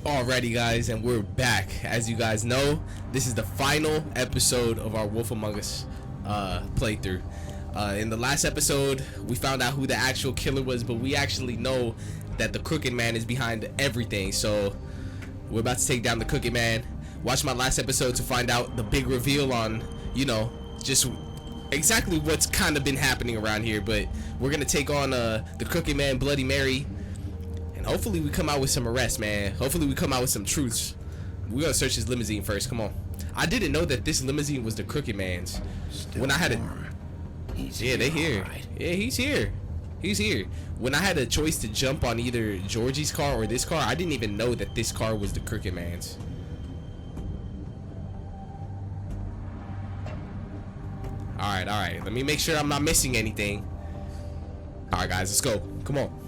Alrighty guys, and we're back. As you guys know, this is the final episode of our Wolf Among Us playthrough. In the last episode, we found out who the actual killer was, but we actually know that the Crooked Man is behind everything. So we're about to take down the Crooked Man. Watch my last episode to find out the big reveal on, you know, just exactly what's kind of been happening around here. But we're gonna take on the Crooked Man, Bloody Mary. Hopefully we come out with some arrests, man. Hopefully we come out with some truths. We're gonna search his limousine first. Come on. I didn't know that this limousine was the Crooked Man's. When I had a they here. Right. Yeah, he's here. He's here. When I had a choice to jump on either Georgie's car or this car, I didn't even know that this car was the Crooked Man's. Alright, alright. Let me make sure I'm not missing anything. Alright guys, let's go. Come on.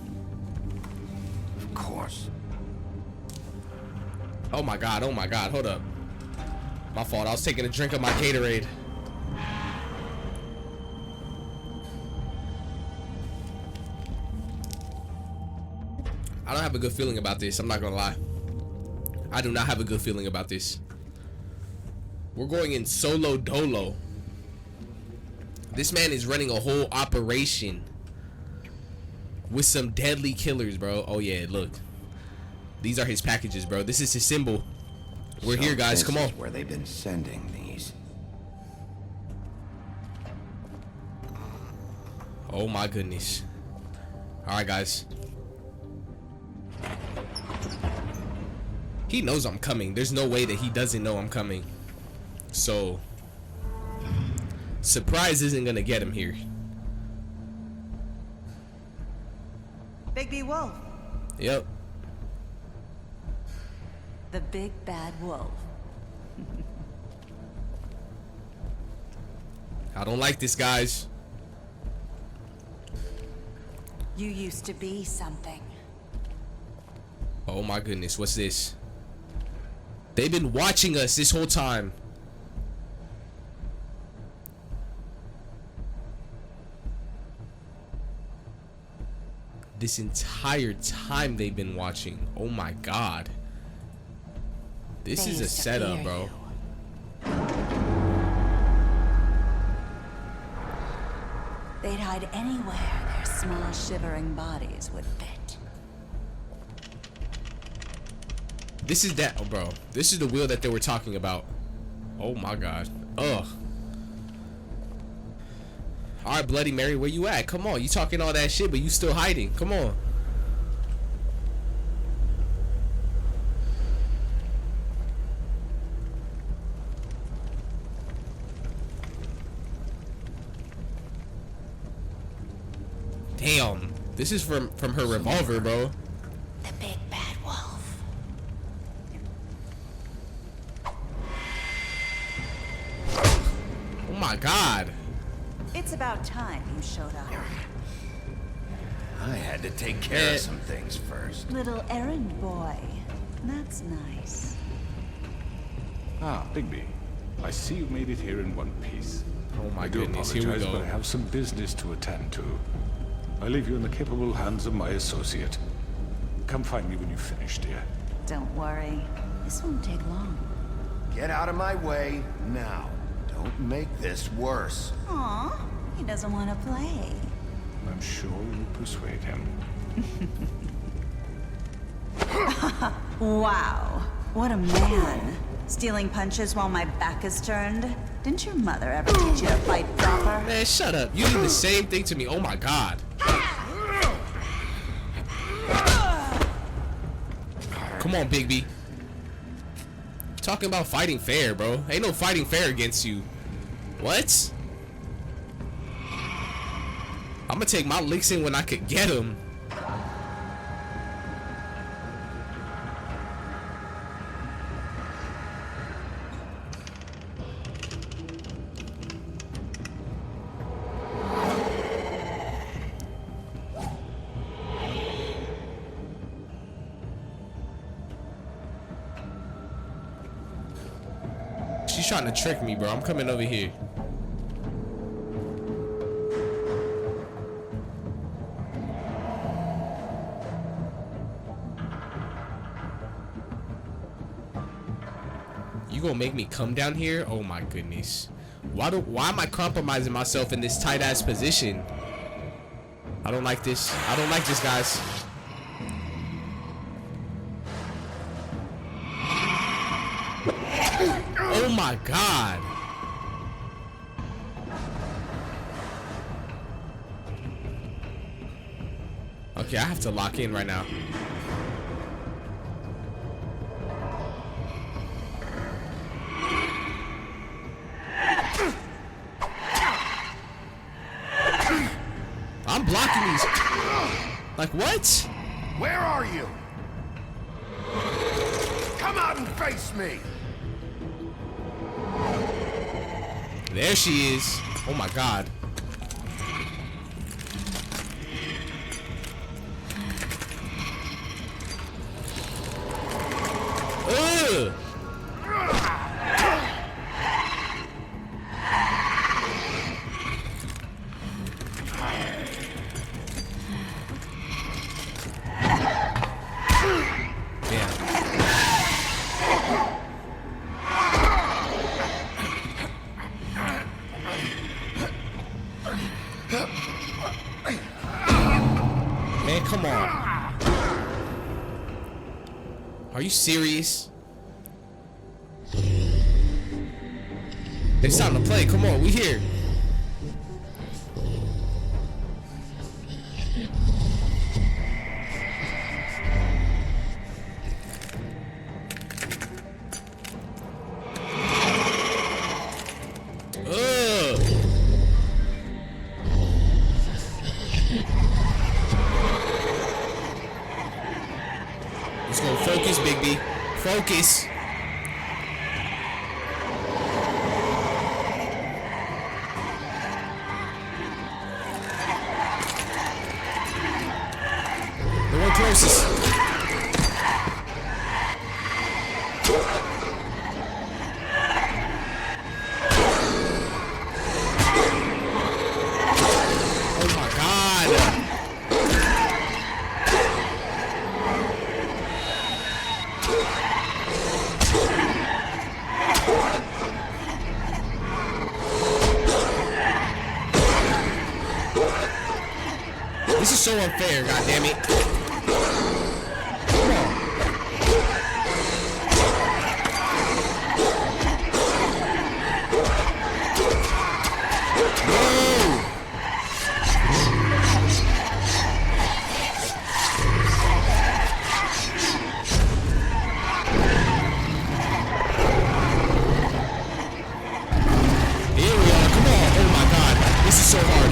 Course. Oh my god, hold up. My fault, I was taking a drink of my Gatorade. I don't have a good feeling about this, I'm not gonna lie. I do not have a good feeling about this. We're going in solo dolo. This man is running a whole operation with some deadly killers, bro. Oh yeah, look. These are his packages, bro. This is his symbol. We're here, guys. Come on. Where they've been sending these. Oh my goodness. All right, guys. He knows I'm coming. There's no way that he doesn't know I'm coming. So, surprise isn't gonna get him here. Big B Wolf. Yep. The big bad wolf. I don't like this, guys. You used to be something. Oh my goodness, what's this? They've been watching us this whole time. This entire time they've been watching. Oh my god. This is a setup, bro. They'd hide anywhere their small shivering bodies would fit. This is that, oh, bro. This is the wheel that they were talking about. Oh my god. Ugh. Alright, Bloody Mary, where you at? Come on, you talking all that shit, but you still hiding. Come on. Damn. This is from her revolver, bro. The big bad wolf. Oh my god. It's about time you showed up. I had to take care of some things first. Little errand boy. That's nice. Ah, Bigby. I see you made it here in one piece. Oh my I do goodness, here apologize, we go. but I have some business to attend to. I leave you in the capable hands of my associate. Come find me when you've finished, dear. Don't worry. This won't take long. Get out of my way now. Don't make this worse. Aw, he doesn't want to play. I'm sure you'll persuade him. Wow, what a man. Stealing punches while my back is turned? Didn't your mother ever teach you to fight proper? Man, shut up. You do the same thing to me. Oh my god. Come on, Bigby. Talking about fighting fair, bro. Ain't no fighting fair against you. What? I'm gonna take my licks in when I could get him. She's trying to trick me, bro. I'm coming over here. You gonna make me come down here? Oh my goodness. Why am I compromising myself in this tight ass position? I don't like this. I don't like this, guys. Oh my god. Okay, I have to lock in right now. I'm blocking these. Like what? Where are you? Come out and face me! There she is. Oh my god. Ugh. Man, come on. Are you serious? It's time to play. Come on, we here. Let's go. Focus, Big B. Focus. The one closest. Oh my god. This is so unfair, goddammit. Come on. No. Here we are. Come on. Oh my god. This is so hard.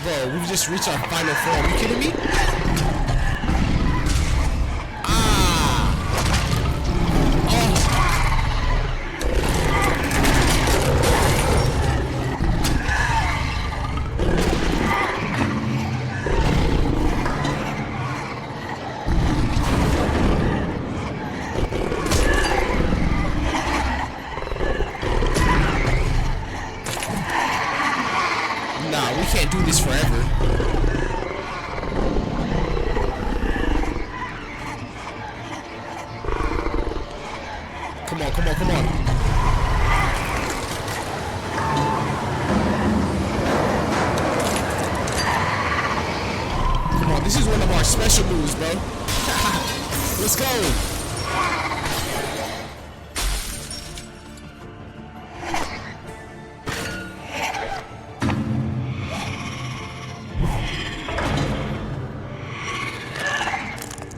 Bro, we've just reached our final form. Are you kidding me? Ah! Oh! Nah, we can't do this forever. Come on, come on, come on. Come on, this is one of our special moves, bro. Let's go.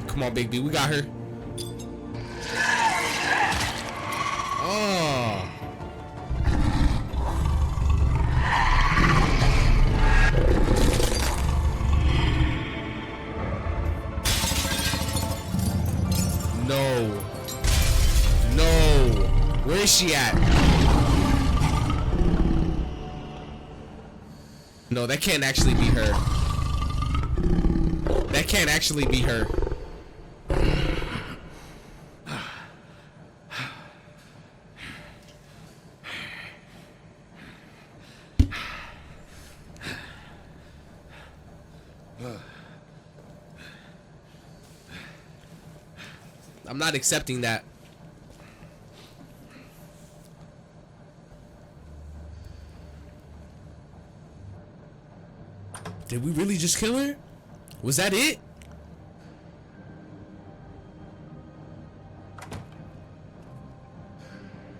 Come on, Big B, we got her. Oh. No. No. Where is she at? No, that can't actually be her. That can't actually be her. I'm not accepting that. Did we really just kill her? Was that it?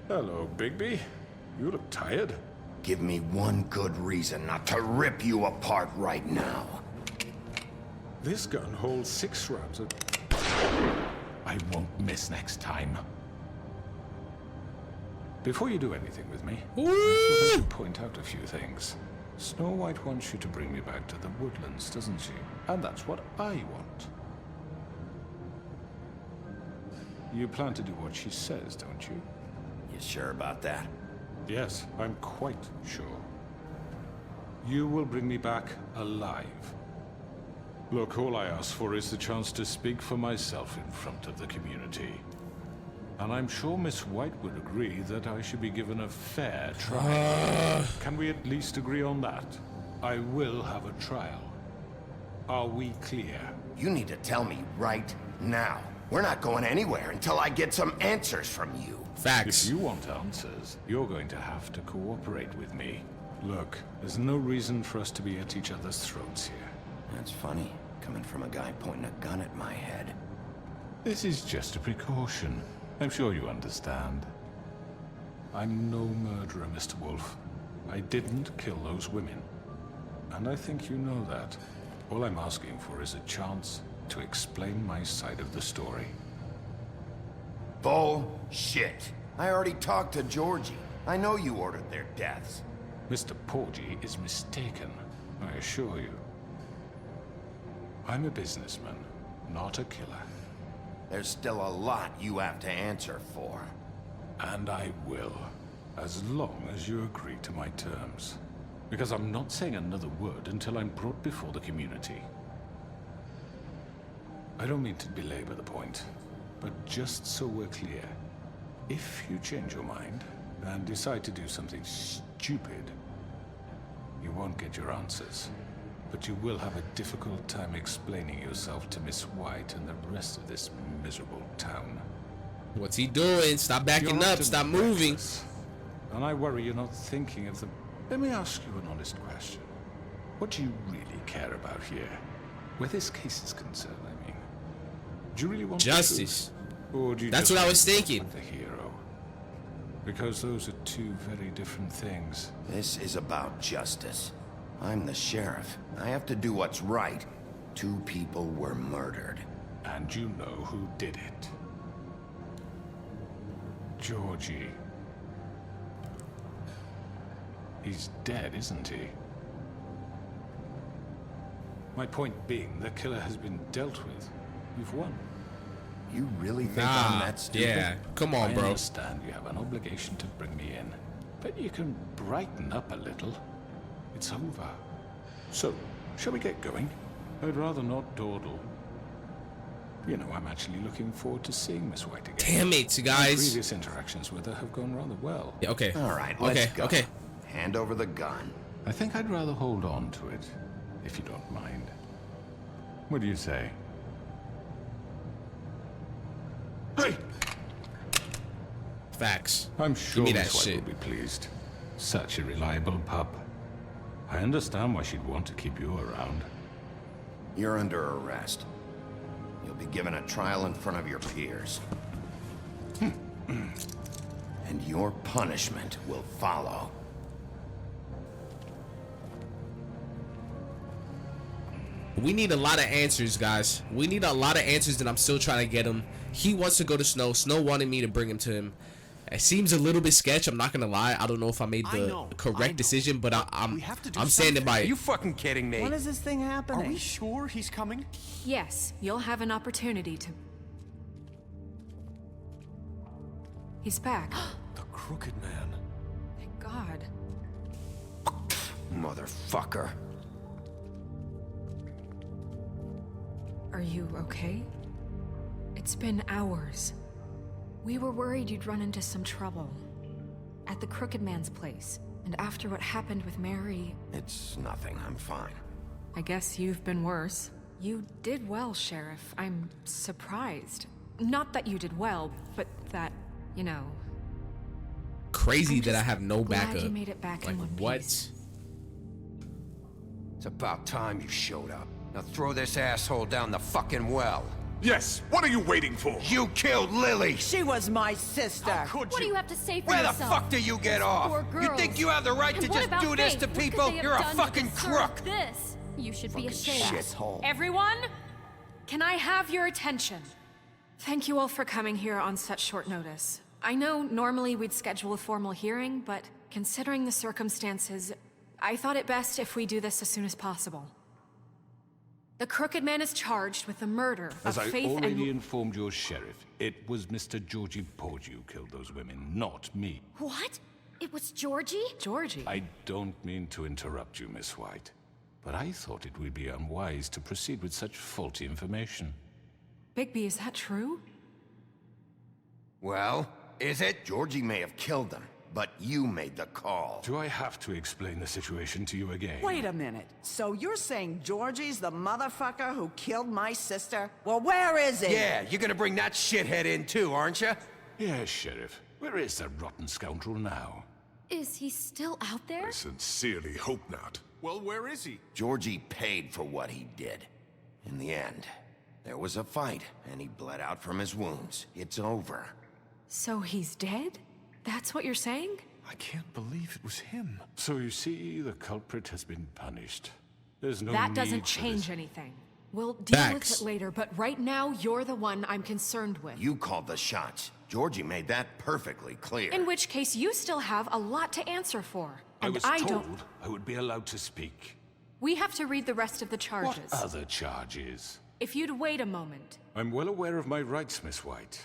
Hello, Bigby. You look tired. Give me one good reason not to rip you apart right now. This gun holds 6 rounds. I won't miss next time. Before you do anything with me, I thought I should point out a few things. Snow White wants you to bring me back to the woodlands, doesn't she? And that's what I want. You plan to do what she says, don't you? You sure about that? Yes, I'm quite sure. You will bring me back alive. Look, all I ask for is the chance to speak for myself in front of the community. And I'm sure Miss White would agree that I should be given a fair trial. Can we at least agree on that? I will have a trial. Are we clear? You need to tell me right now. We're not going anywhere until I get some answers from you. Facts. If you want answers, you're going to have to cooperate with me. Look, there's no reason for us to be at each other's throats here. That's funny, coming from a guy pointing a gun at my head. This is just a precaution. I'm sure you understand. I'm no murderer, Mr. Wolf. I didn't kill those women. And I think you know that. All I'm asking for is a chance to explain my side of the story. Bullshit. I already talked to Georgie. I know you ordered their deaths. Mr. Porgy is mistaken, I assure you. I'm a businessman, not a killer. There's still a lot you have to answer for. And I will, as long as you agree to my terms. Because I'm not saying another word until I'm brought before the community. I don't mean to belabor the point, but just so we're clear, if you change your mind and decide to do something stupid, you won't get your answers. But you will have a difficult time explaining yourself to Miss White and the rest of this miserable town. What's he doing? Stop backing You're up. Stop moving. reckless, and I worry you're not thinking of the... Let me ask you an honest question. What do you really care about here? Where this case is concerned, I mean. Do you really want Justice. the truth? Or do you That's just what I want was to look thinking. like the hero? Because those are two very different things. This is about justice. I'm the sheriff. I have to do what's right. 2 people were murdered. And you know who did it. Georgie. He's dead, isn't he? My point being, the killer has been dealt with. You've won. You really think I'm that stupid? Yeah. Come on, I bro. understand you have an obligation to bring me in, but you can brighten up a little. It's over. So, shall we get going? I'd rather not dawdle. You know, I'm actually looking forward to seeing Miss White again. Damn it, My guys. previous interactions with her have gone rather well. Yeah, okay. All right, let's Okay, go. okay. Hand over the gun. I think I'd rather hold on to it, if you don't mind. What do you say? Hey! Facts. I'm sure me that Miss White shit. will be pleased. Such a reliable pup. I understand why she'd want to keep you around. You're under arrest. You'll be given a trial in front of your peers. And your punishment will follow. We need a lot of answers, guys. We need a lot of answers, and I'm still trying to get him. He wants to go to Snow. Snow wanted me to bring him to him. It seems a little bit sketch. I'm not gonna lie. I don't know if I made the correct decision, but I'm standing by Are it. you fucking kidding me? When is this thing happening? Are we sure he's coming? Yes, you'll have an opportunity to... He's back. The Crooked Man. Thank God. Motherfucker. Are you okay? It's been hours. We were worried you'd run into some trouble. At the Crooked Man's place. And after what happened with Mary... It's nothing. I'm fine. I guess you've been worse. You did well, Sheriff. I'm surprised. Not that you did well, but that, you know... Crazy I'm that I just have no glad backup. you made it back Like in one what? piece. It's about time you showed up. Now throw this asshole down the fucking well. Yes, what are you waiting for? You killed Lily! She was my sister. Could What do you have to say for Where the yourself? fuck do you get off? Poor You girls. think you have the right And to what just about do this Faith? to What could people? they have You're a done to fucking deserve crook! This. You should be ashamed. Shithole. Everyone, can I have your attention? Thank you all for coming here on such short notice. I know normally we'd schedule a formal hearing, but considering the circumstances, I thought it best if we do this as soon as possible. The Crooked Man is charged with the murder As of I Faith already and... informed your sheriff, it was Mr. Georgie Porgy who killed those women, not me. What? It was Georgie? Georgie? I don't mean to interrupt you, Miss White, but I thought it would be unwise to proceed with such faulty information. Bigby, is that true? Well, is it? Georgie may have killed them, but you made the call. Do I have to explain the situation to you again? Wait a minute. So you're saying Georgie's the motherfucker who killed my sister? Well, where is he? Yeah, you're gonna bring that shithead in too, aren't you? Yes, Sheriff. Where is that rotten scoundrel now? Is he still out there? I sincerely hope not. Well, where is he? Georgie paid for what he did. In the end, there was a fight, and he bled out from his wounds. It's over. So he's dead? That's what you're saying? I can't believe it was him. So you see, the culprit has been punished. There's no That need doesn't for change this. anything. We'll deal Facts. with it later, but right now, you're the one I'm concerned with. You called the shots. Georgie made that perfectly clear. In which case, you still have a lot to answer for. I And was I told don't... I would be allowed to speak. We have to read the rest of the charges. What other charges? If you'd wait a moment. I'm well aware of my rights, Miss White.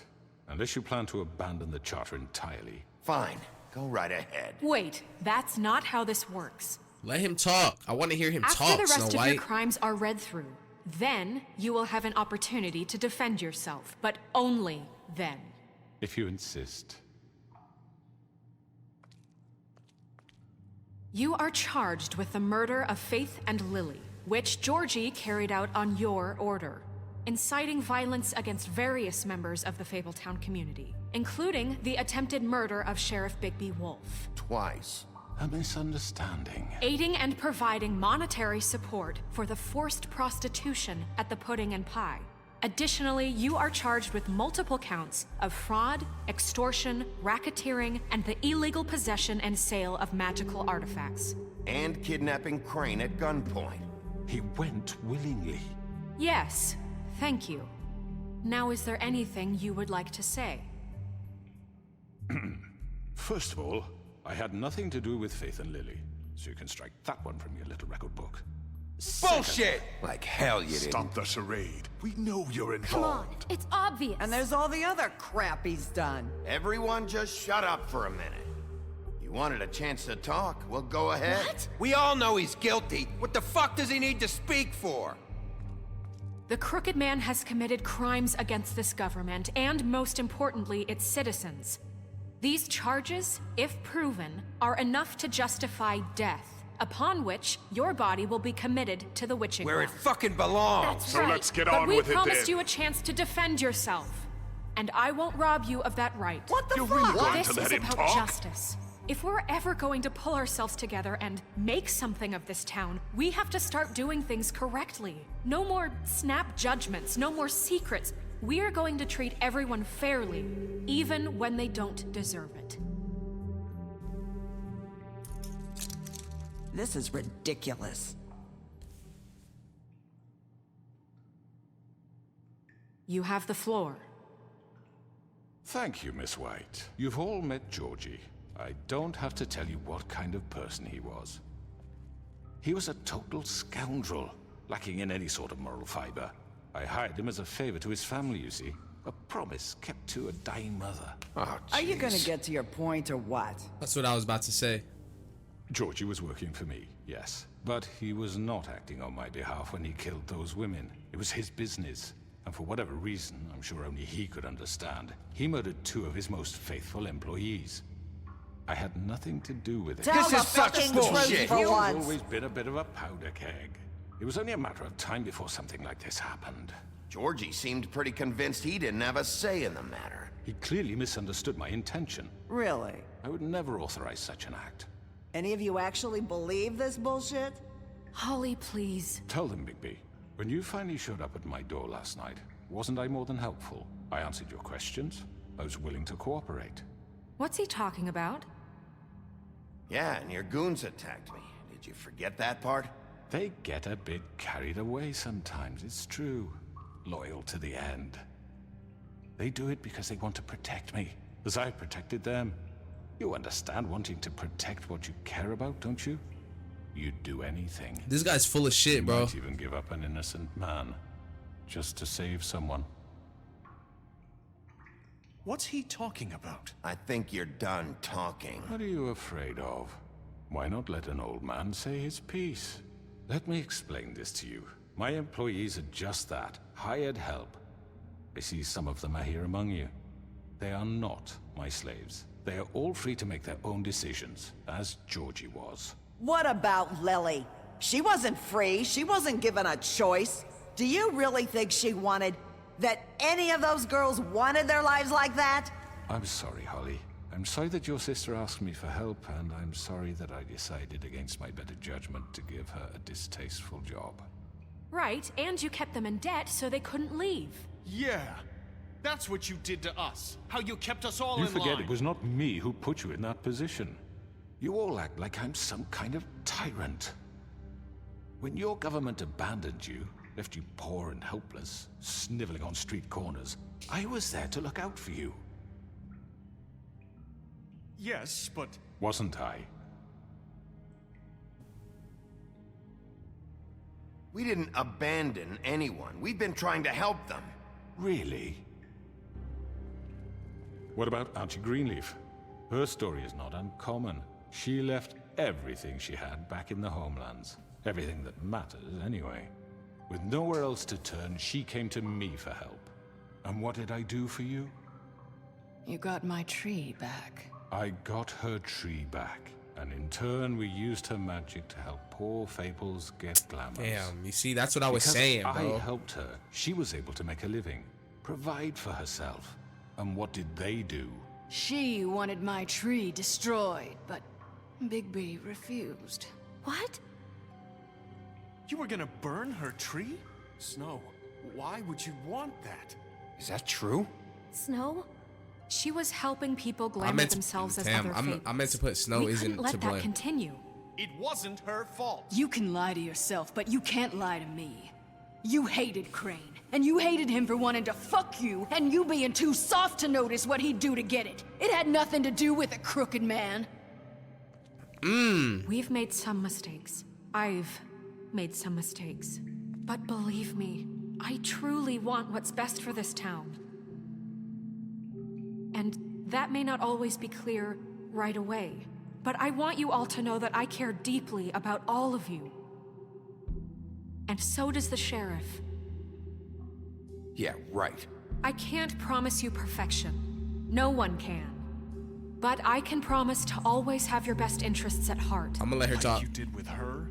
Unless you plan to abandon the charter entirely. Fine. Go right ahead. Wait, that's not how this works. Let him talk. I want to hear him After talk, the Snow rest of White. your crimes are read through, then you will have an opportunity to defend yourself, but only then. If you insist. You are charged with the murder of Faith and Lily, which Georgie carried out on your order, inciting violence against various members of the Fabletown community, including the attempted murder of Sheriff Bigby Wolf. Twice. A misunderstanding. Aiding and providing monetary support for the forced prostitution at the Pudding and Pie. Additionally, you are charged with multiple counts of fraud, extortion, racketeering, and the illegal possession and sale of magical artifacts. And kidnapping Crane at gunpoint. He went willingly. Yes, thank you. Now, is there anything you would like to say? First of all, I had nothing to do with Faith and Lily, so you can strike that one from your little record book. Bullshit! Like hell you Stop didn't. the charade. We know you're Come on, involved. it's obvious. And there's all the other crap he's done. Everyone just shut up for a minute. You wanted a chance to talk? Well, go ahead. What? We all know he's guilty. What the fuck does he need to speak for? The Crooked Man has committed crimes against this government, and most importantly, its citizens. These charges, if proven, are enough to justify death, upon which your body will be committed to the witching Where it well. fucking belongs. That's So right. let's get But on we with it promised then. you a chance to defend yourself, and I won't rob you of that right. What the You're fuck? really going This to let is him about talk? justice. If we're ever going to pull ourselves together and make something of this town, we have to start doing things correctly. No more snap judgments, no more secrets. We are going to treat everyone fairly, even when they don't deserve it. This is ridiculous. You have the floor. Thank you, Miss White. You've all met Georgie. I don't have to tell you what kind of person he was. He was a total scoundrel, lacking in any sort of moral fiber. I hired him as a favor to his family, you see. A promise kept to a dying mother. Oh, Are you gonna jeez. get to your point or what? That's what I was about to say. Georgie was working for me, yes. But he was not acting on my behalf when he killed those women. It was his business. And for whatever reason, I'm sure only he could understand, he murdered 2 of his most faithful employees. I had nothing to do with it. Tell This the is such fucking bullshit. truth for He's once. always been a bit of a powder keg. It was only a matter of time before something like this happened. Georgie seemed pretty convinced he didn't have a say in the matter. He clearly misunderstood my intention. Really? I would never authorize such an act. Any of you actually believe this bullshit? Holly, please. Tell them, Bigby. When you finally showed up at my door last night, wasn't I more than helpful? I answered your questions. I was willing to cooperate. What's he talking about? Yeah, and your goons attacked me. Did you forget that part? They get a bit carried away sometimes, it's true. Loyal to the end. They do it because they want to protect me, as I protected them. You understand wanting to protect what you care about, don't you? You'd do anything. This guy's full of shit, You bro. might even give up an innocent man, just to save someone. What's he talking about? I think you're done talking. What are you afraid of? Why not let an old man say his piece? Let me explain this to you. My employees are just that, hired help. I see some of them are here among you. They are not my slaves. They are all free to make their own decisions, as Georgie was. What about Lily? She wasn't free. She wasn't given a choice. Do you really think she wanted... that any of those girls wanted their lives like that? I'm sorry, Holly. I'm sorry that your sister asked me for help, and I'm sorry that I decided against my better judgment to give her a distasteful job. Right, and you kept them in debt so they couldn't leave. Yeah. That's what you did to us. How you kept us all You in forget line. it was not me who put you in that position. You all act like I'm some kind of tyrant. When your government abandoned you, left you poor and helpless, sniveling on street corners, I was there to look out for you. Yes, but... Wasn't I? We didn't abandon anyone. We've been trying to help them. Really? What about Auntie Greenleaf? Her story is not uncommon. She left everything she had back in the homelands. Everything that matters, anyway. With nowhere else to turn, she came to me for help. And what did I do for you? You got my tree back. I got her tree back. And in turn, we used her magic to help poor Fables get glamours. Damn, you see, that's what I was Because saying, bro. I helped her. She was able to make a living, provide for herself. And what did they do? She wanted my tree destroyed, but Bigby refused. What? You were gonna burn her tree? Snow, why would you want that? Is that true? Snow? She was helping people I glamour meant to, themselves as damn, other fables. I meant to put Snow We isn't couldn't let to that blame. continue. It wasn't her fault. You can lie to yourself, but you can't lie to me. You hated Crane, and you hated him for wanting to fuck you, and you being too soft to notice what he'd do to get it. It had nothing to do with a crooked man. We've made some mistakes. I've made some mistakes. But believe me, I truly want what's best for this town. And that may not always be clear right away, but I want you all to know that I care deeply about all of you. And so does the sheriff. Yeah, right. I can't promise you perfection. No one can. But I can promise to always have your best interests at heart. I'm gonna let her Like talk. you did with her?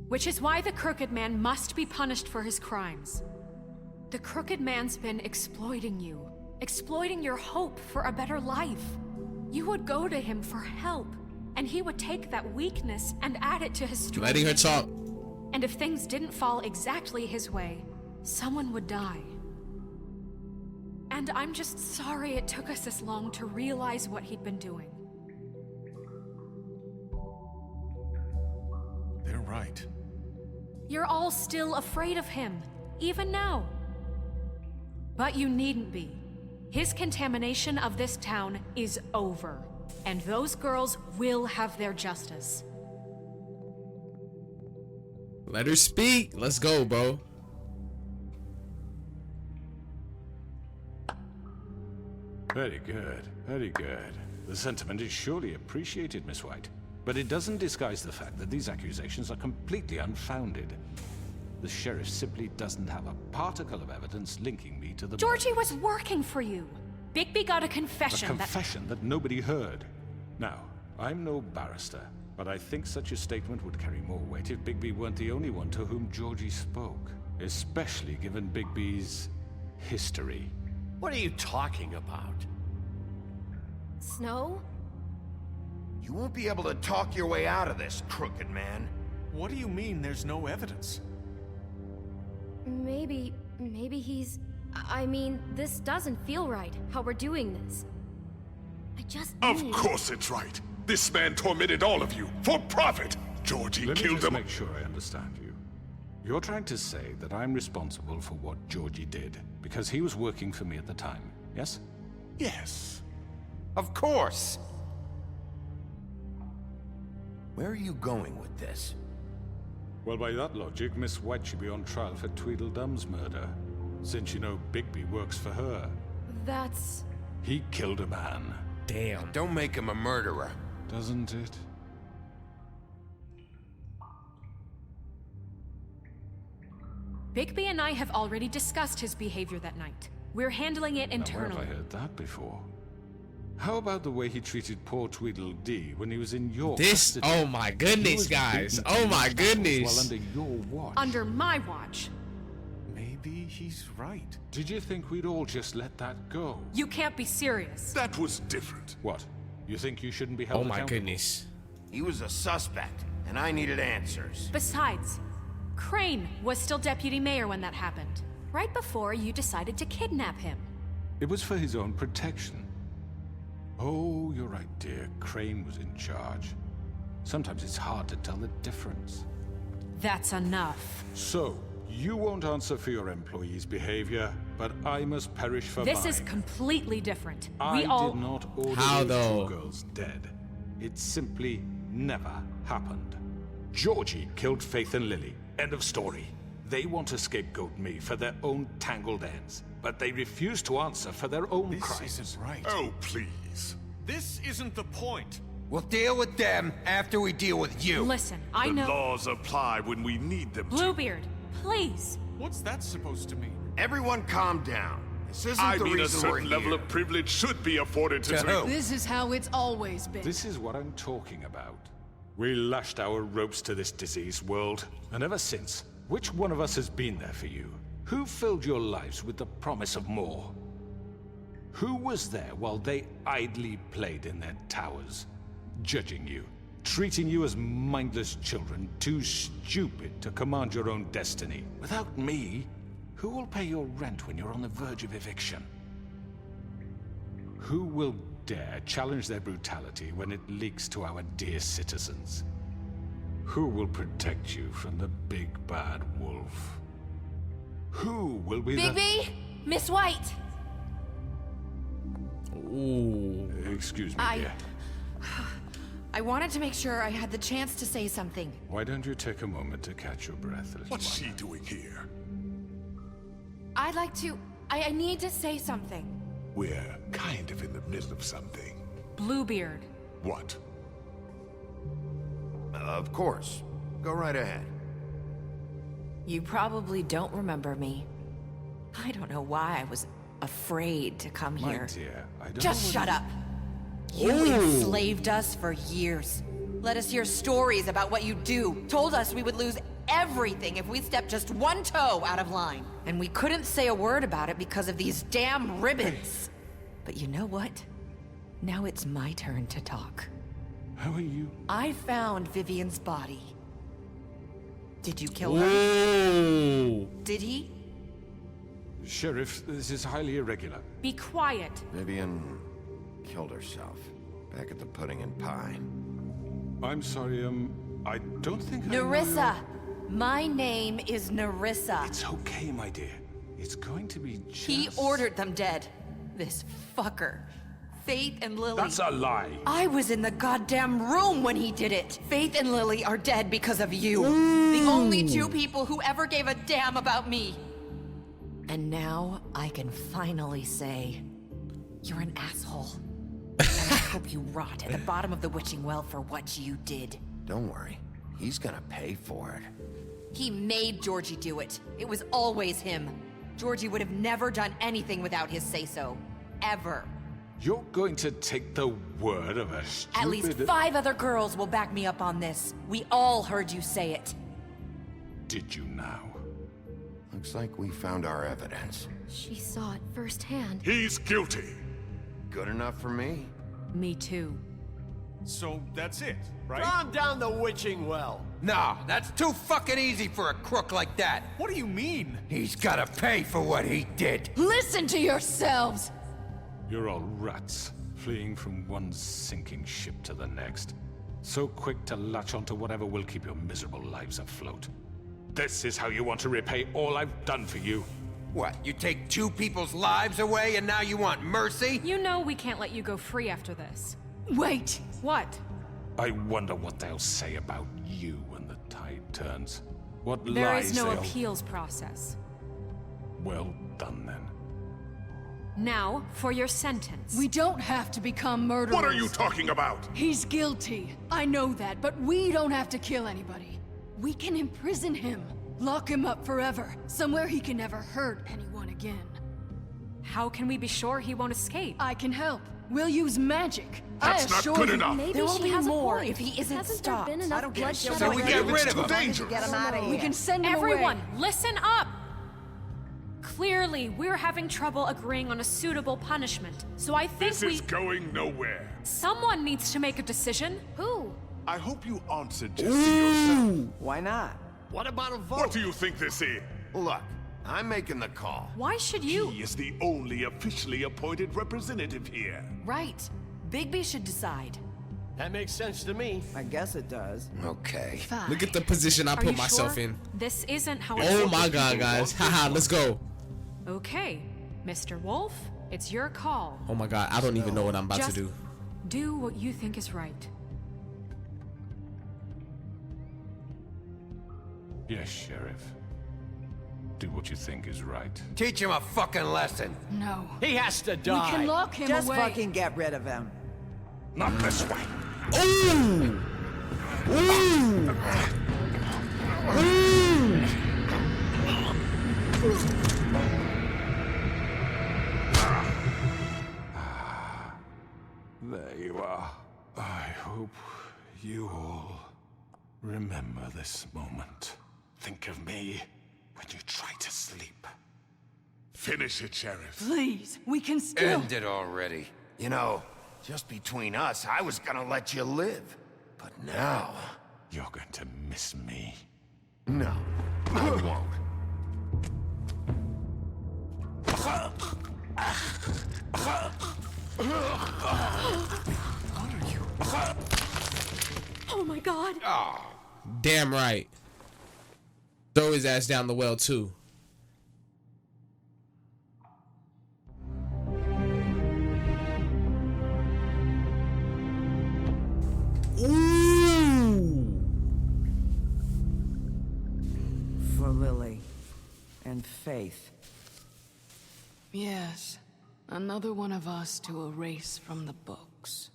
Which is why the Crooked Man must be punished for his crimes. The Crooked Man's been exploiting you, exploiting your hope for a better life. You would go to him for help, and he would take that weakness and add it to his strength. Letting her talk. And if things didn't fall exactly his way, someone would die. And I'm just sorry it took us this long to realize what he'd been doing. They're right. You're all still afraid of him, even now. But you needn't be. His contamination of this town is over, and those girls will have their justice. Let her speak. Let's go, bro. Very good, very good. The sentiment is surely appreciated, Miss White. But it doesn't disguise the fact that these accusations are completely unfounded. The sheriff simply doesn't have a particle of evidence linking me to the... Georgie was working for you. Bigby got a confession A confession that nobody heard. Now, I'm no barrister, but I think such a statement would carry more weight if Bigby weren't the only one to whom Georgie spoke. especially given Bigby's history. What are you talking about? Snow? You won't be able to talk your way out of this, crooked man. What do you mean there's no evidence? Maybe he's... I mean, this doesn't feel right, how we're doing this. I just Of need... course it's right. This man tormented all of you for profit. Georgie Let me killed just them. make sure I understand you. You're trying to say that I'm responsible for what Georgie did because he was working for me at the time, yes? Yes. Of course. Where are you going with this? Well, by that logic, Miss White should be on trial for Tweedledum's murder, since you know Bigby works for her. That's... He killed a man. Damn. Don't make him a murderer. Doesn't it? Bigby and I have already discussed his behavior that night. We're handling it Now, internally. where have I heard that before? How about the way he treated poor Tweedledee when he was in your This, custody? oh my He goodness, was guys. beaten Oh to my his knuckles goodness. While under your watch. Under my watch. Maybe he's right. Did you think we'd all just let that go? You can't be serious. That was different. What? You think you shouldn't be held Oh my accountable? goodness. He was a suspect, and I needed answers. Besides, Crane was still deputy mayor when that happened. Right before you decided to kidnap him. It was for his own protection. Oh, you're right, dear. Crane was in charge. Sometimes it's hard to tell the difference. That's enough. So, you won't answer for your employees' behavior, but I must perish for This mine. is completely different. I We all... did not order How, those though? two girls dead. It simply never happened. Georgie killed Faith and Lily. End of story. They want to scapegoat me for their own tangled ends, but they refuse to answer for their own This crimes. isn't right. Oh, please. This isn't the point. We'll deal with them after we deal with you. Listen, I The know... laws apply when we need them to. Bluebeard, please. What's that supposed to mean? Everyone calm down. This isn't I the mean, a reason we're certain level here. of privilege should be afforded to To who? This is how it's always been. This is what I'm talking about. We lashed our ropes to this diseased world, and ever since, which one of us has been there for you? Who filled your lives with the promise of more? Who was there while they idly played in their towers, judging you, treating you as mindless children, too stupid to command your own destiny? Without me, who will pay your rent when you're on the verge of eviction? Who will dare challenge their brutality when it leaks to our dear citizens? Who will protect you from the big bad wolf? Who will be Bigby? Miss White! Ooh. Excuse me, dear. I wanted to make sure I had the chance to say something. Why don't you take a moment to catch your breath, little What's one? she doing here? I'd like to... I need to say something. We're kind of in the middle of something. Bluebeard. What? Of course. Go right ahead. You probably don't remember me. I don't know why I was afraid to come My here. dear, I don't Just know shut what up. You enslaved us for years. Let us hear stories about what you do. Told us we would lose everything if we stepped just one toe out of line. And we couldn't say a word about it because of these damn ribbons. But you know what? Now it's my turn to talk. How are you? I found Vivian's body. Did you kill her? Ooh. Did he? Sheriff, this is highly irregular. Be quiet. Vivian killed herself back at the Pudding and Pie. I'm sorry, I don't think I know Nerissa! My name is Nerissa. It's okay, my dear. It's going to be just... He ordered them dead. This fucker. Faith and Lily. That's a lie. I was in the goddamn room when he did it. Faith and Lily are dead because of you. The only two people who ever gave a damn about me. And now I can finally say, you're an asshole. And I hope you rot at the bottom of the witching well for what you did. Don't worry. He's gonna pay for it. He made Georgie do it. It was always him. Georgie would have never done anything without his say-so. Ever. You're going to take the word of a stupid... At least 5 other girls will back me up on this. We all heard you say it. Did you now? Looks like we found our evidence. She saw it firsthand. He's guilty. Good enough for me? Me too. So that's it, right? Calm down the witching well. No, that's too fucking easy for a crook like that. What do you mean? He's gotta pay for what he did. Listen to yourselves! You're all rats, fleeing from one sinking ship to the next. So quick to latch onto whatever will keep your miserable lives afloat. This is how you want to repay all I've done for you? What, you take two people's lives away and now you want mercy? You know we can't let you go free after this. Wait! What? I wonder what they'll say about you when the tide turns. What There lies is no they'll... appeals process. Well done, then. Now, for your sentence. We don't have to become murderers. What are you talking about? He's guilty. I know that, but we don't have to kill anybody. We can imprison him. Lock him up forever. Somewhere he can never hurt anyone again. How can we be sure he won't escape? I can help. We'll use magic. That's not good enough. Maybe There will she be has more a point. if he isn't Hasn't stopped. there been enough I don't get it. bloodshed So we already? get rid It's of too him. dangerous. Get him out of here. We can send him Everyone, away. listen up! Clearly, we're having trouble agreeing on a suitable punishment. So I think This is going nowhere. someone needs to make a decision. Who? I hope you answered just to yourself. Why not? What about a vote? What do you think this is? Look, I'm making the call. Why should you? He is the only officially appointed representative here. Right. Bigby should decide. That makes sense to me. I guess it does. Okay. Fine. Look at the position I Are put you myself sure? in. This isn't how Oh it's my god, guys. Haha, let's go. Okay, Mr. Wolf, it's your call. Oh my god, I don't even know what I'm about Just to do. do what you think is right. Yes, Sheriff. Do what you think is right. Teach him a fucking lesson. No. He has to We die. can lock him Just away. fucking get rid of him. Not this way. Ooh! Ooh! There you are. I hope you all remember this moment. Think of me when you try to sleep. Finish it, Sheriff. Please, we can still... End it already. You know, just between us, I was gonna let you live. But now... You're going to miss me. No, I won't. Oh my god. Damn right. Throw his ass down the well, too. Ooh! For Lily. And Faith. Yes. Another one of us to erase from the books.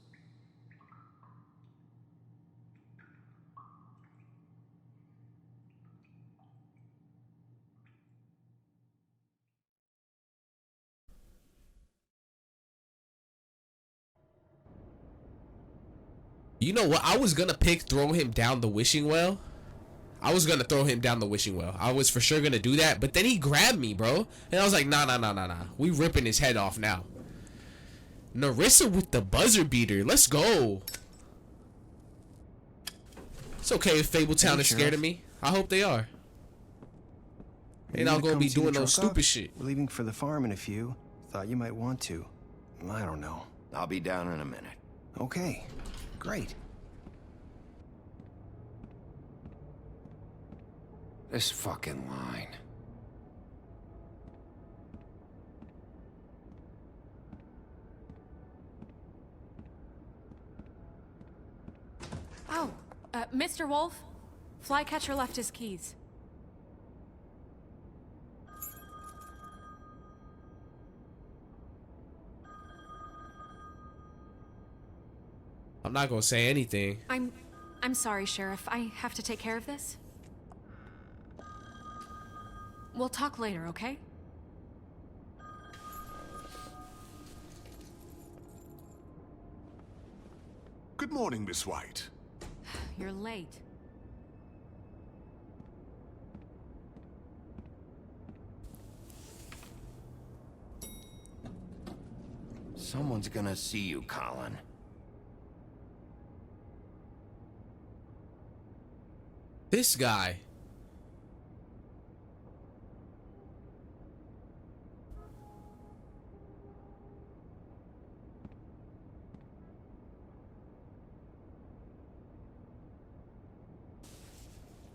You know what? I was gonna pick throw him down the wishing well. I was gonna throw him down the wishing well. I was for sure gonna do that, but then he grabbed me, bro. And I was like, nah. We ripping his head off now. Narissa with the buzzer beater. Let's go. It's okay if Fabletown is scared of me. I hope they are. They're not gonna be doing no stupid shit. We're leaving for the farm in a few. Thought you might want to. I don't know. I'll be down in a minute. Okay. Great. This fucking line. Oh, Mr. Wolf, Flycatcher left his keys. I'm not gonna say anything. I'm sorry, Sheriff. I have to take care of this. We'll talk later, okay? Good morning, Miss White. You're late. Someone's gonna see you, Colin. This guy.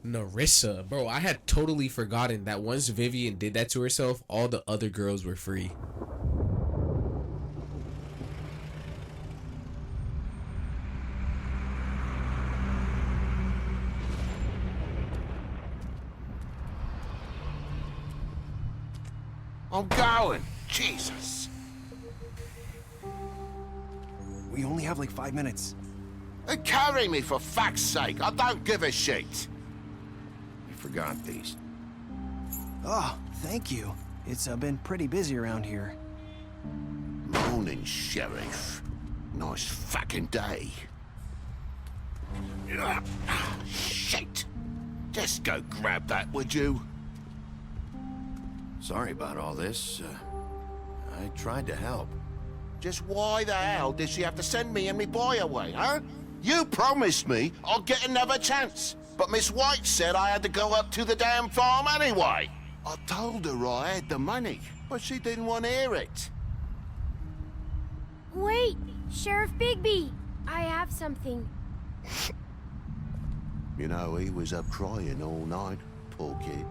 Narissa, bro, I had totally forgotten that once Vivian did that to herself, all the other girls were free. I'm going. Jesus. We only have like 5 minutes. Carry me for fuck's sake. I don't give a shit. You forgot these. Oh, thank you. It's been pretty busy around here. Morning, Sheriff. Nice fucking day. Shit. Just go grab that, would you? Sorry about all this. I tried to help. Just why the hell did she have to send me and me boy away, huh? You promised me I'll get another chance, but Miss White said I had to go up to the damn farm anyway. I told her I had the money, but she didn't want to hear it. Wait, Sheriff Bigby, I have something. You know, he was up crying all night, poor kid.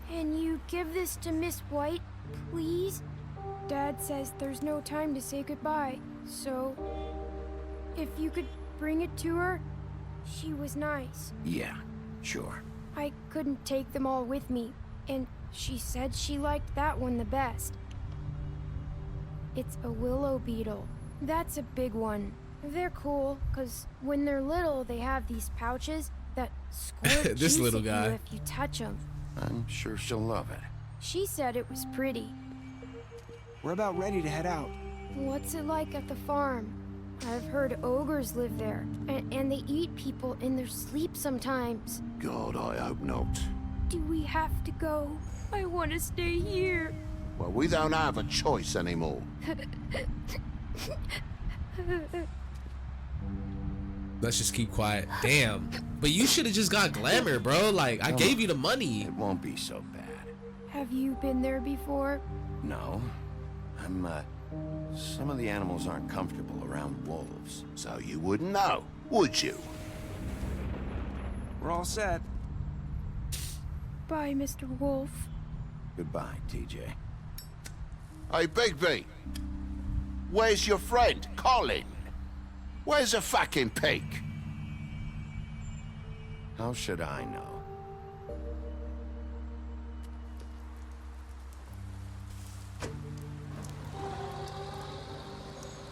Can you give this to Miss White, please? Dad says there's no time to say goodbye, so if you could bring it to her, she was nice. Yeah, sure. I couldn't take them all with me, and she said she liked that one the best. It's a willow beetle. That's a big one. They're cool, because when they're little, they have these pouches that squirt This juice little at guy. you if you touch them. I'm sure she'll love it. She said it was pretty. We're about ready to head out. What's it like at the farm? I've heard ogres live there, and they eat people in their sleep sometimes. God, I hope not. Do we have to go? I want to stay here. Well, we don't have a choice anymore. Let's just keep quiet. Damn. But you should have just got glamour, bro. Like, I gave you the money. It won't be so bad. Have you been there before? No. Some of the animals aren't comfortable around wolves, so you wouldn't know, would you? We're all set. Bye, Mr. Wolf. Goodbye, TJ. Hey, Bigby. Where's your friend, Colin? Where's the fucking pig? How should I know?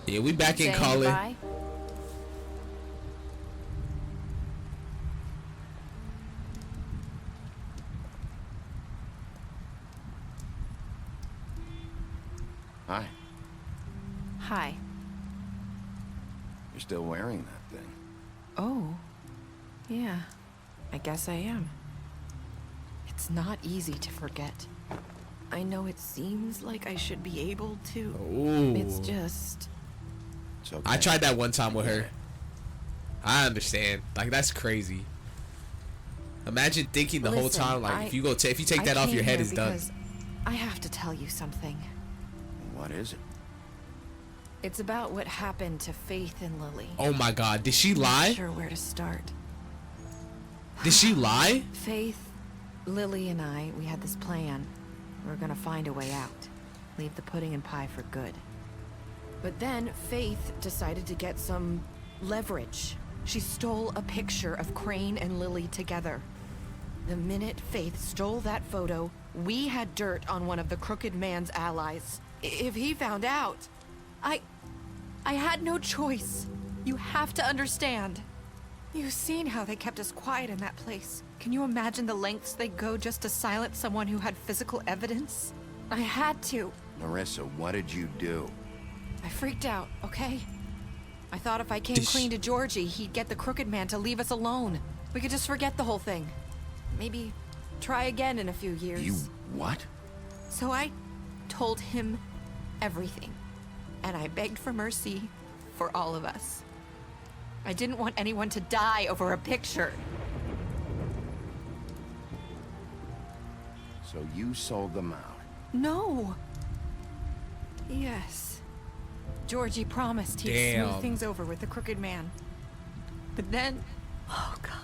Yeah, we back in Colin. Goodbye? Hi. Hi. You're still wearing that thing. Oh. Yeah. I guess I am. It's not easy to forget. I know it seems like I should be able to. Ooh. It's just... It's okay. I tried that one time with her. I understand. Like, that's crazy. Imagine thinking the whole Listen, time, like, if you take that off your head, it's done. I have to tell you something. What is it? It's about what happened to Faith and Lily. Oh my God, did she I'm lie? not sure where to start. Did she lie? Faith, Lily, and I, we had this plan. We were gonna find a way out. Leave the pudding and pie for good. But then Faith decided to get some leverage. She stole a picture of Crane and Lily together. The minute Faith stole that photo, we had dirt on one of the Crooked Man's allies. If he found out, I had no choice. You have to understand. You've seen how they kept us quiet in that place. Can you imagine the lengths they go just to silence someone who had physical evidence? I had to. Narissa, what did you do? I freaked out, okay? I thought if I came clean to Georgie, he'd get the Crooked Man to leave us alone. We could just forget the whole thing. Maybe try again in a few years. You what? So I told him everything. And I begged for mercy for all of us. I didn't want anyone to die over a picture. So you sold them out? No. Yes. Georgie promised he'd smooth things over with the Crooked Man. But then... Oh, God.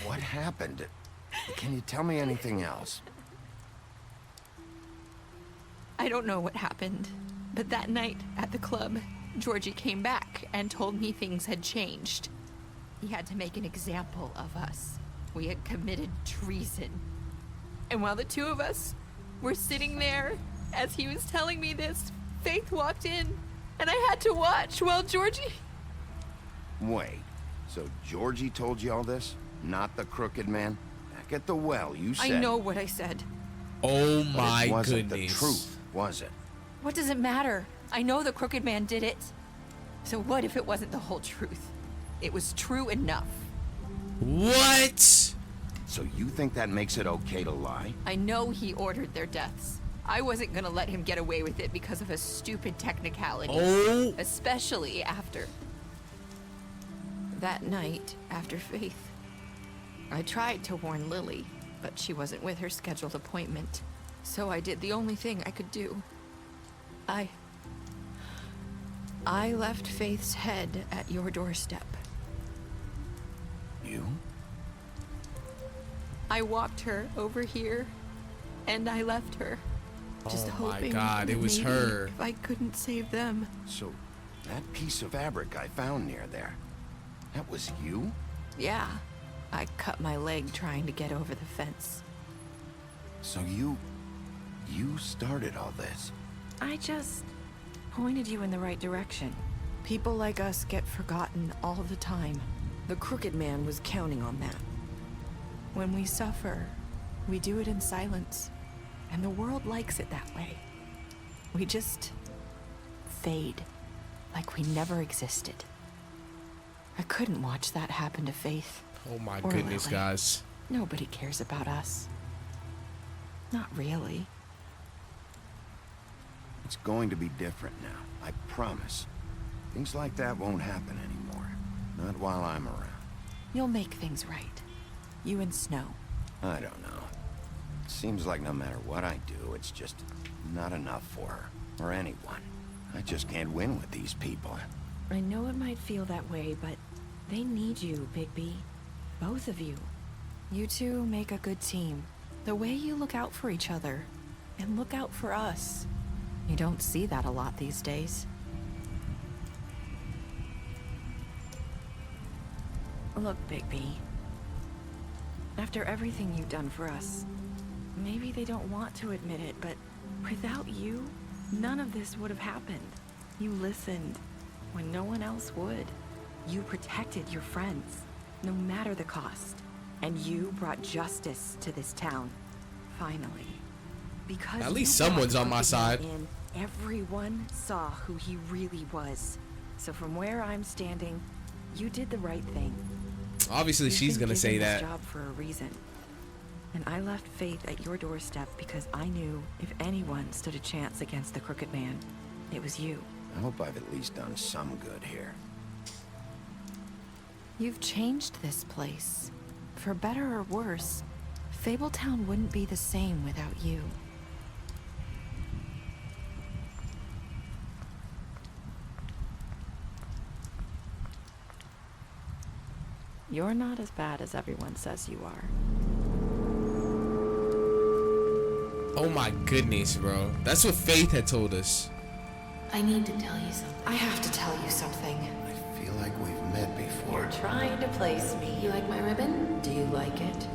What happened? Can you tell me anything else? I don't know what happened, but that night at the club, Georgie came back and told me things had changed. He had to make an example of us. We had committed treason. And while the two of us were sitting there, as he was telling me this, Faith walked in, and I had to watch while Georgie... Wait, so Georgie told you all this? Not the Crooked Man? Back at the well, you said... I know what I said. Oh my but it wasn't goodness. the truth, was it? What does it matter? I know the Crooked Man did it. So what if it wasn't the whole truth? It was true enough. What? So you think that makes it okay to lie? I know he ordered their deaths. I wasn't gonna let him get away with it because of a stupid technicality. Oh. Especially after... that night, after Faith. I tried to warn Lily, but she wasn't with her scheduled appointment. So I did the only thing I could do. I left Faith's head at your doorstep. You? I walked her over here, and I left her. Just Oh my hoping God, it that was maybe her. if I couldn't save them. So, that piece of fabric I found near there, that was you? Yeah, I cut my leg trying to get over the fence. So you started all this? I just pointed you in the right direction. People like us get forgotten all the time. The Crooked Man was counting on that. When we suffer, we do it in silence, and the world likes it that way. We just fade, like we never existed. I couldn't watch that happen to Faith. Oh my or goodness, Lily. guys. Nobody cares about us. Not really. It's going to be different now, I promise. Things like that won't happen anymore. Not while I'm around. You'll make things right. You and Snow. I don't know. It seems like no matter what I do, it's just not enough for her, or anyone. I just can't win with these people. I know it might feel that way, but they need you, Bigby. Both of you. You two make a good team. The way you look out for each other, and look out for us. You don't see that a lot these days. Look, Bigby. After everything you've done for us, maybe they don't want to admit it, but without you, none of this would have happened. You listened when no one else would. You protected your friends, no matter the cost. And you brought justice to this town, finally. Because At least you brought someone's on my Crooked side. Man in, everyone saw who he really was. So from where I'm standing, you did the right thing. Obviously, You've she's been gonna say given this that. job for a reason. And I left Faith at your doorstep because I knew if anyone stood a chance against the Crooked Man, it was you. I hope I've at least done some good here. You've changed this place. For better or worse, Fabletown wouldn't be the same without you. You're not as bad as everyone says you are. Oh my goodness, bro. That's what Faith had told us. I need to tell you something. I have to tell you something. I feel like we've met before. You're trying to place me. You like my ribbon? Do you like it?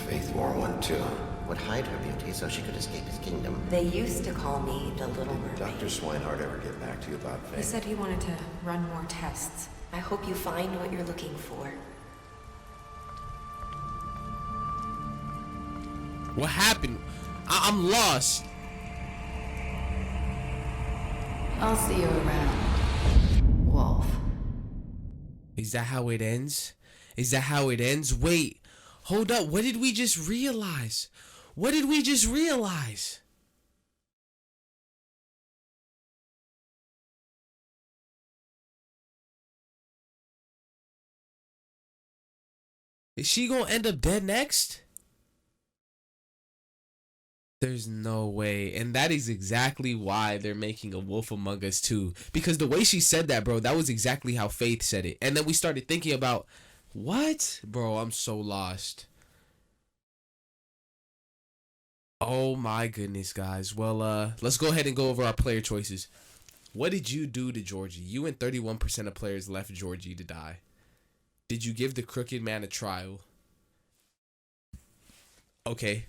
Faith wore one too. Would hide her beauty so she could escape his kingdom. They used to call me the Little Mermaid. Dr. Swinehart ever get back to you about Faith? He said he wanted to run more tests. I hope you find what you're looking for. What happened? I'm lost. I'll see you around, Wolf. Is that how it ends? Is that how it ends? Wait, hold up. What did we just realize? What did we just realize? Is she gonna end up dead next? There's no way. And that is exactly why they're making a Wolf Among Us 2. Because the way she said that, bro, that was exactly how Faith said it. And then we started thinking about, what? Bro, I'm so lost. Oh my goodness, guys. Well, let's go ahead and go over our player choices. What did you do to Georgie? You and 31% of players left Georgie to die. Did you give the Crooked Man a trial? Okay.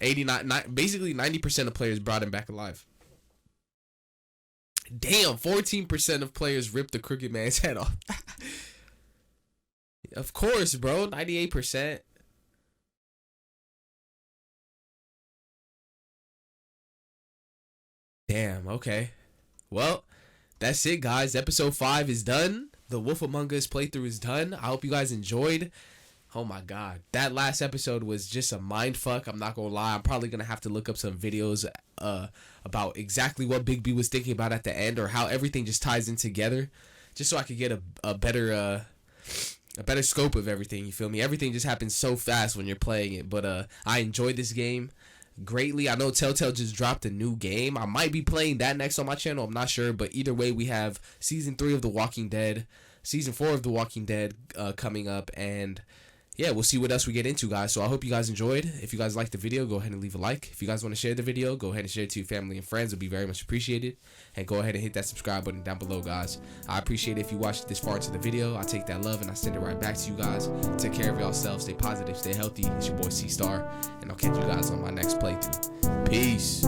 89, basically 90% of players brought him back alive. Damn, 14% of players ripped the Crooked Man's head off. Of course, bro. 98%. Damn, okay. Well, that's it, guys. Episode 5 is done. The Wolf Among Us playthrough is done. I hope you guys enjoyed. Oh my god, that last episode was just a mind fuck. I'm not gonna lie. I'm probably gonna have to look up some videos about exactly what Big B was thinking about at the end, or how everything just ties in together, just so I could get a better scope of everything. You feel me? Everything just happens so fast when you're playing it. But I enjoyed this game greatly. I know Telltale just dropped a new game. I might be playing that next on my channel. I'm not sure, but either way, we have season 3 of The Walking Dead, season 4 of The Walking Dead coming up, and yeah, we'll see what else we get into, guys. So I hope you guys enjoyed. If you guys liked the video, go ahead and leave a like. If you guys want to share the video, go ahead and share it to your family and friends. It'll be very much appreciated. And go ahead and hit that subscribe button down below, guys. I appreciate it if you watched this far into the video. I take that love and I send it right back to you guys. Take care of yourselves. Stay positive. Stay healthy. It's your boy C-Star. And I'll catch you guys on my next playthrough. Peace.